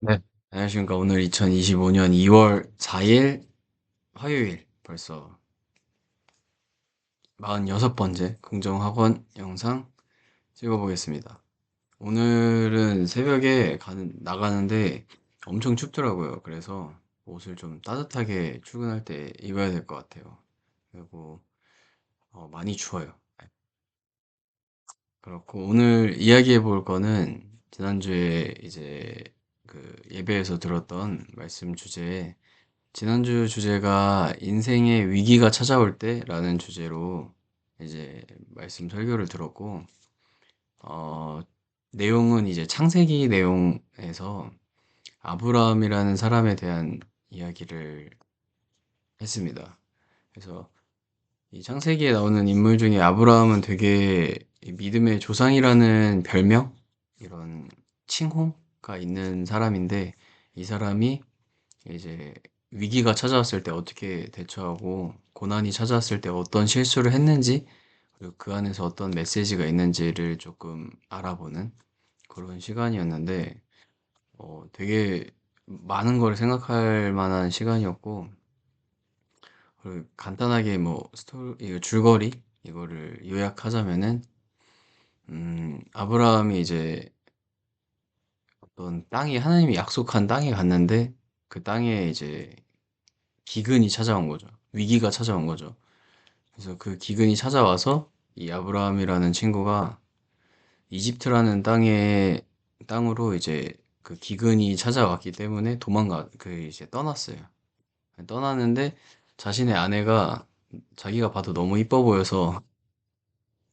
네. 안녕하십니까. 오늘 2025년 2월 4일 화요일 벌써 46번째 긍정학원 영상 찍어보겠습니다. 오늘은 새벽에 나가는데 엄청 춥더라고요. 그래서 옷을 좀 따뜻하게 출근할 때 입어야 될 것 같아요. 그리고 많이 추워요. 그렇고 오늘 이야기해 볼 거는 지난주에 이제 그 예배에서 들었던 말씀 주제에 지난주 주제가 인생의 위기가 찾아올 때라는 주제로 이제 말씀 설교를 들었고, 어, 내용은 이제 창세기 내용에서 아브라함이라는 사람에 대한 이야기를 했습니다. 그래서 이 창세기에 나오는 인물 중에 아브라함은 되게 이 믿음의 조상이라는 별명, 이런 칭호가 있는 사람인데, 이 사람이 이제 위기가 찾아왔을 때 어떻게 대처하고 고난이 찾아왔을 때 어떤 실수를 했는지 그리고 그 안에서 어떤 메시지가 있는지를 조금 알아보는 그런 시간이었는데 되게 많은 걸 생각할 만한 시간이었고 그리고 간단하게 뭐 이거 줄거리 이거를 요약하자면은 아브라함이 이제 어떤 땅이 하나님이 약속한 땅에 갔는데 그 땅에 이제 기근이 찾아온 거죠. 위기가 찾아온 거죠. 그래서 그 기근이 찾아와서 이 아브라함이라는 친구가 이집트라는 땅으로 이제 그 기근이 찾아왔기 때문에 이제 떠났어요. 떠났는데 자신의 아내가 자기가 봐도 너무 이뻐 보여서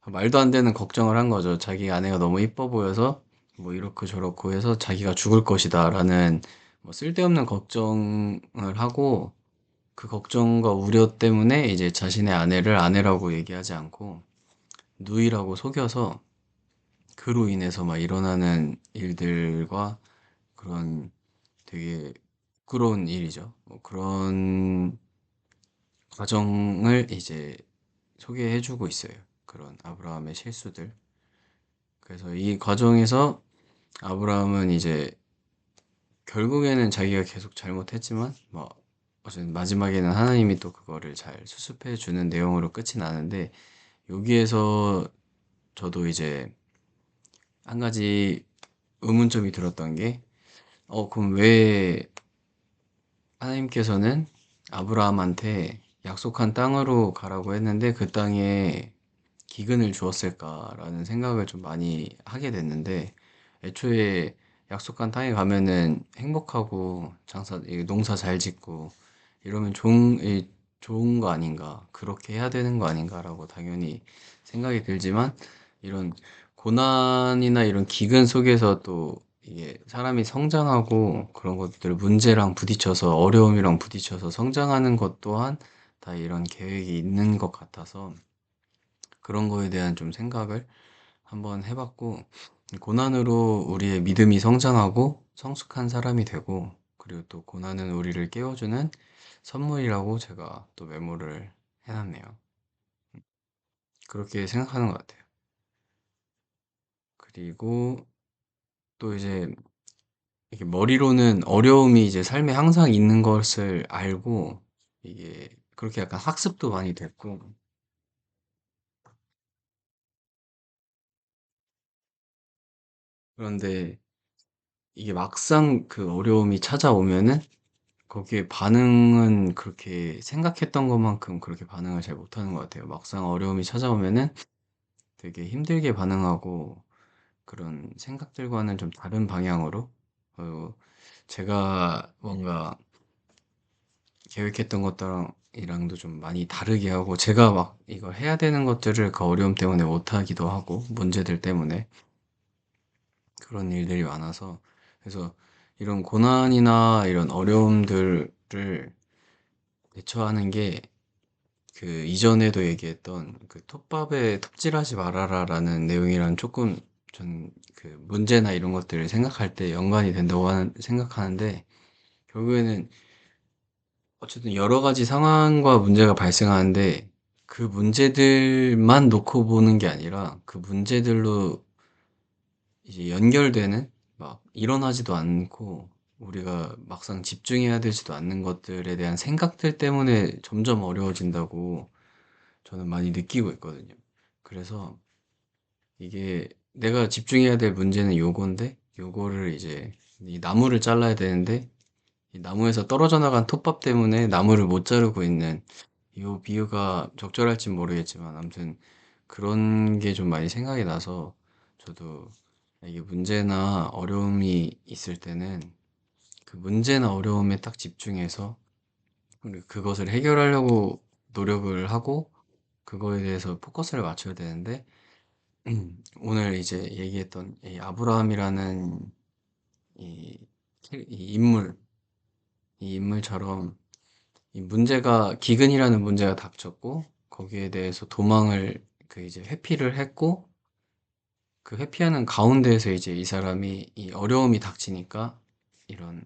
말도 안 되는 걱정을 한 거죠. 자기 아내가 너무 이뻐 보여서 뭐 이렇고 저렇고 해서 자기가 죽을 것이다라는 뭐 쓸데없는 걱정을 하고 그 걱정과 우려 때문에 이제 자신의 아내를 아내라고 얘기하지 않고 누이라고 속여서 그로 인해서 막 일어나는 일들과 그런 되게 부끄러운 일이죠. 뭐 그런 과정을 이제 소개해주고 있어요. 그런 아브라함의 실수들. 그래서 이 과정에서 아브라함은 이제 결국에는 자기가 계속 잘못했지만 뭐 어쨌든 마지막에는 하나님이 또 그거를 잘 수습해 주는 내용으로 끝이 나는데 여기에서 저도 이제 한 가지 의문점이 들었던 게, 그럼 왜 하나님께서는 아브라함한테 약속한 땅으로 가라고 했는데 그 땅에 기근을 주었을까라는 생각을 좀 많이 하게 됐는데, 애초에 약속한 땅에 가면은 행복하고 농사 잘 짓고 이러면 좋은 거 아닌가, 그렇게 해야 되는 거 아닌가라고 당연히 생각이 들지만, 이런 고난이나 이런 기근 속에서 또 이게 사람이 성장하고 그런 것들 문제랑 부딪혀서 어려움이랑 부딪혀서 성장하는 것 또한 다 이런 계획이 있는 것 같아서 그런 거에 대한 좀 생각을 한번 해봤고, 고난으로 우리의 믿음이 성장하고 성숙한 사람이 되고, 그리고 또 고난은 우리를 깨워주는 선물이라고 제가 또 메모를 해놨네요. 그렇게 생각하는 것 같아요. 그리고 또 이제 이게 머리로는 어려움이 이제 삶에 항상 있는 것을 알고, 이게 그렇게 약간 학습도 많이 됐고, 그런데 이게 막상 그 어려움이 찾아오면은 거기에 반응은 그렇게 생각했던 것만큼 그렇게 반응을 잘 못하는 것 같아요. 막상 어려움이 찾아오면은 되게 힘들게 반응하고 그런 생각들과는 좀 다른 방향으로, 어, 제가 뭔가 계획했던 것들이랑도 좀 많이 다르게 하고 제가 막 이걸 해야 되는 것들을 그 어려움 때문에 못하기도 하고 문제들 때문에 그런 일들이 많아서, 그래서 이런 고난이나 이런 어려움들을 대처하는 게 그 이전에도 얘기했던 그 톱밥에 톱질하지 말아라라는 내용이랑 조금 전 그 문제나 이런 것들을 생각할 때 연관이 된다고 생각하는데, 결국에는 어쨌든 여러 가지 상황과 문제가 발생하는데 그 문제들만 놓고 보는 게 아니라 그 문제들로 이제 연결되는 막 일어나지도 않고 우리가 막상 집중해야 되지도 않는 것들에 대한 생각들 때문에 점점 어려워진다고 저는 많이 느끼고 있거든요. 그래서 이게 내가 집중해야 될 문제는 요건데, 요거를 이제 이 나무를 잘라야 되는데, 이 나무에서 떨어져 나간 톱밥 때문에 나무를 못 자르고 있는 이 비유가 적절할진 모르겠지만, 아무튼 그런 게 좀 많이 생각이 나서 저도 이게 문제나 어려움이 있을 때는 그 문제나 어려움에 딱 집중해서 그리고 그것을 해결하려고 노력을 하고 그거에 대해서 포커스를 맞춰야 되는데 오늘 이제 얘기했던 이 아브라함이라는 이, 이 인물, 이 인물처럼 이 문제가 기근이라는 문제가 닥쳤고 거기에 대해서 도망을 그 이제 회피를 했고 그 회피하는 가운데에서 이제 이 사람이 이 어려움이 닥치니까 이런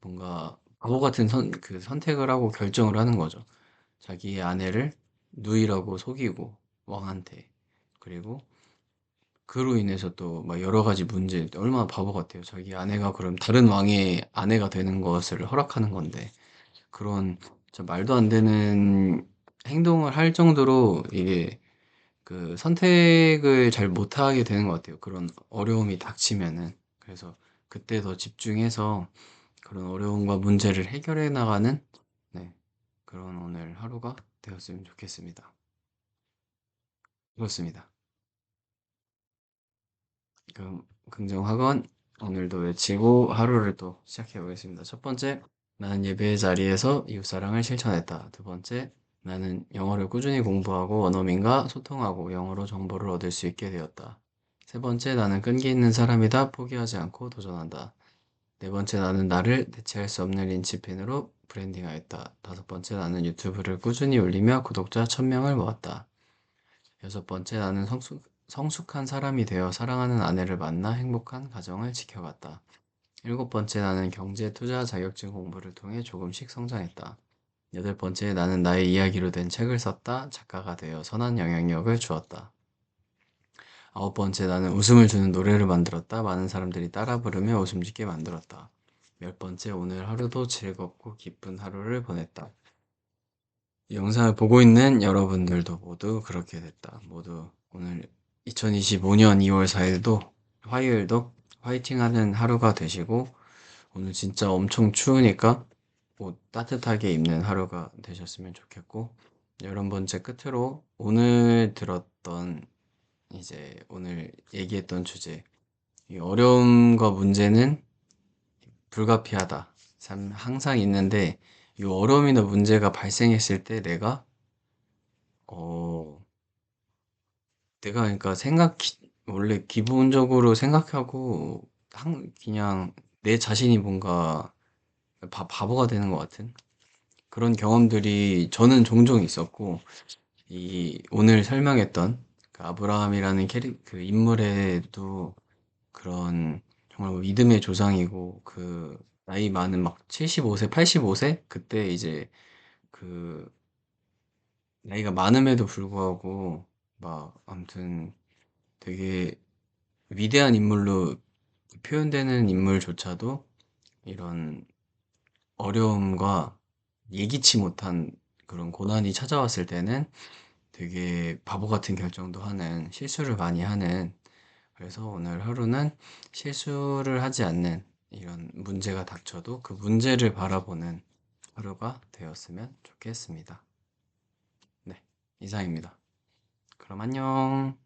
뭔가 바보 같은 그 선택을 하고 결정을 하는 거죠. 자기의 아내를 누이라고 속이고 왕한테 그리고 그로 인해서 또 막 여러 가지 문제 얼마나 바보 같아요. 자기 아내가 그럼 다른 왕의 아내가 되는 것을 허락하는 건데 그런 진짜 말도 안 되는 행동을 할 정도로 이게 그 선택을 잘 못하게 되는 것 같아요. 그런 어려움이 닥치면은. 그래서 그때 더 집중해서 그런 어려움과 문제를 해결해 나가는 네, 그런 오늘 하루가 되었으면 좋겠습니다. 그렇습니다. 그럼 긍정학원 오늘도 외치고 하루를 또 시작해 보겠습니다. 첫 번째, 나는 예배의 자리에서 이웃사랑을 실천했다. 두 번째, 나는 영어를 꾸준히 공부하고 원어민과 소통하고 영어로 정보를 얻을 수 있게 되었다. 세 번째, 나는 끈기 있는 사람이다. 포기하지 않고 도전한다. 네 번째, 나는 나를 대체할 수 없는 린치핀으로 브랜딩하였다. 다섯 번째, 나는 유튜브를 꾸준히 올리며 구독자 1000명을 모았다. 여섯 번째, 나는 성숙한 사람이 되어 사랑하는 아내를 만나 행복한 가정을 지켜갔다. 일곱 번째, 나는 경제, 투자, 자격증 공부를 통해 조금씩 성장했다. 여덟 번째, 나는 나의 이야기로 된 책을 썼다. 작가가 되어 선한 영향력을 주었다. 아홉 번째, 나는 웃음을 주는 노래를 만들었다. 많은 사람들이 따라 부르며 웃음 짓게 만들었다. 열 번째, 오늘 하루도 즐겁고 기쁜 하루를 보냈다. 이 영상을 보고 있는 여러분들도 모두 그렇게 됐다. 모두 오늘 2025년 2월 4일도 화요일도 화이팅하는 하루가 되시고 오늘 진짜 엄청 추우니까 옷 따뜻하게 입는 하루가 되셨으면 좋겠고 11번째 끝으로 오늘 들었던 이제 오늘 얘기했던 주제 이 어려움과 문제는 불가피하다. 참 항상 있는데 이 어려움이나 문제가 발생했을 때 어, 내가 그러니까 원래 기본적으로 생각하고 그냥 내 자신이 뭔가 바보가 되는 것 같은 그런 경험들이 저는 종종 있었고 이 오늘 설명했던 그 아브라함이라는 그 인물에도 그런 정말 뭐 믿음의 조상이고 그 나이 많은 막 75세, 85세 그때 이제 그 나이가 많음에도 불구하고 막 아무튼 되게 위대한 인물로 표현되는 인물조차도 이런 어려움과 예기치 못한 그런 고난이 찾아왔을 때는 되게 바보 같은 결정도 하는 실수를 많이 하는 그래서 오늘 하루는 실수를 하지 않는 이런 문제가 닥쳐도 그 문제를 바라보는 하루가 되었으면 좋겠습니다. 네, 이상입니다. 그럼 안녕.